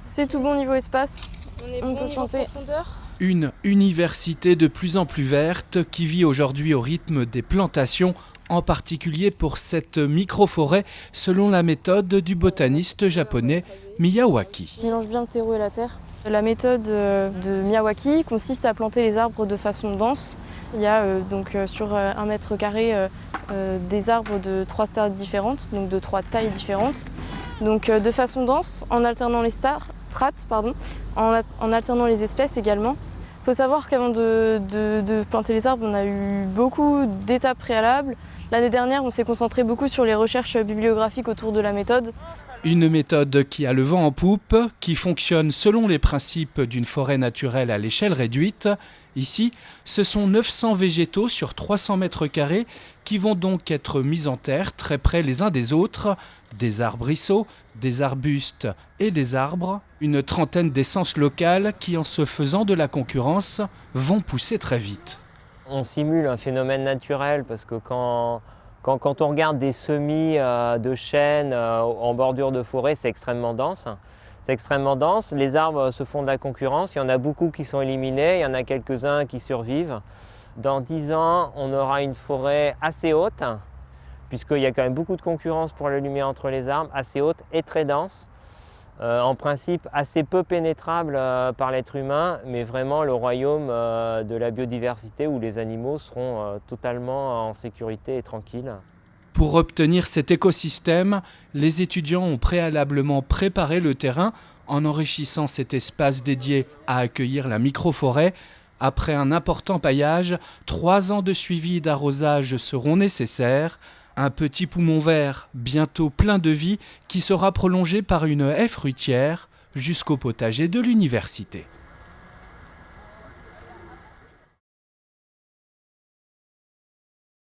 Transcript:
C'est tout bon niveau espace. On peut peut planter. profondeur. Une université de plus en plus verte qui vit aujourd'hui au rythme des plantations, en particulier pour cette microforêt selon la méthode du botaniste japonais Miyawaki. Je mélange bien le terreau et la terre. La méthode de Miyawaki consiste à planter les arbres de façon dense. Il y a sur 1 mètre carré des arbres de 3 strates différentes, donc de 3 tailles différentes. Donc de façon dense, en alternant les strates, en alternant les espèces également. Il faut savoir qu'avant de planter les arbres, on a eu beaucoup d'étapes préalables. L'année dernière, on s'est concentré beaucoup sur les recherches bibliographiques autour de la méthode. Une méthode qui a le vent en poupe, qui fonctionne selon les principes d'une forêt naturelle à l'échelle réduite. Ici, ce sont 900 végétaux sur 300 mètres carrés qui vont donc être mis en terre très près les uns des autres. Des arbrisseaux, des arbustes et des arbres. Une trentaine d'essences locales qui, en se faisant de la concurrence, vont pousser très vite. On simule un phénomène naturel parce que quand on regarde des semis de chênes en bordure de forêt, c'est extrêmement dense. C'est extrêmement dense. Les arbres se font de la concurrence. Il y en a beaucoup qui sont éliminés. Il y en a quelques-uns qui survivent. Dans 10 ans, on aura une forêt assez haute, puisqu'il y a quand même beaucoup de concurrence pour la lumière entre les arbres, assez haute et très dense. En principe assez peu pénétrable par l'être humain, mais vraiment le royaume de la biodiversité où les animaux seront totalement en sécurité et tranquilles. Pour obtenir cet écosystème, les étudiants ont préalablement préparé le terrain en enrichissant cet espace dédié à accueillir la microforêt. Après un important paillage, 3 ans de suivi et d'arrosage seront nécessaires. Un petit poumon vert, bientôt plein de vie, qui sera prolongé par une haie fruitière jusqu'au potager de l'université.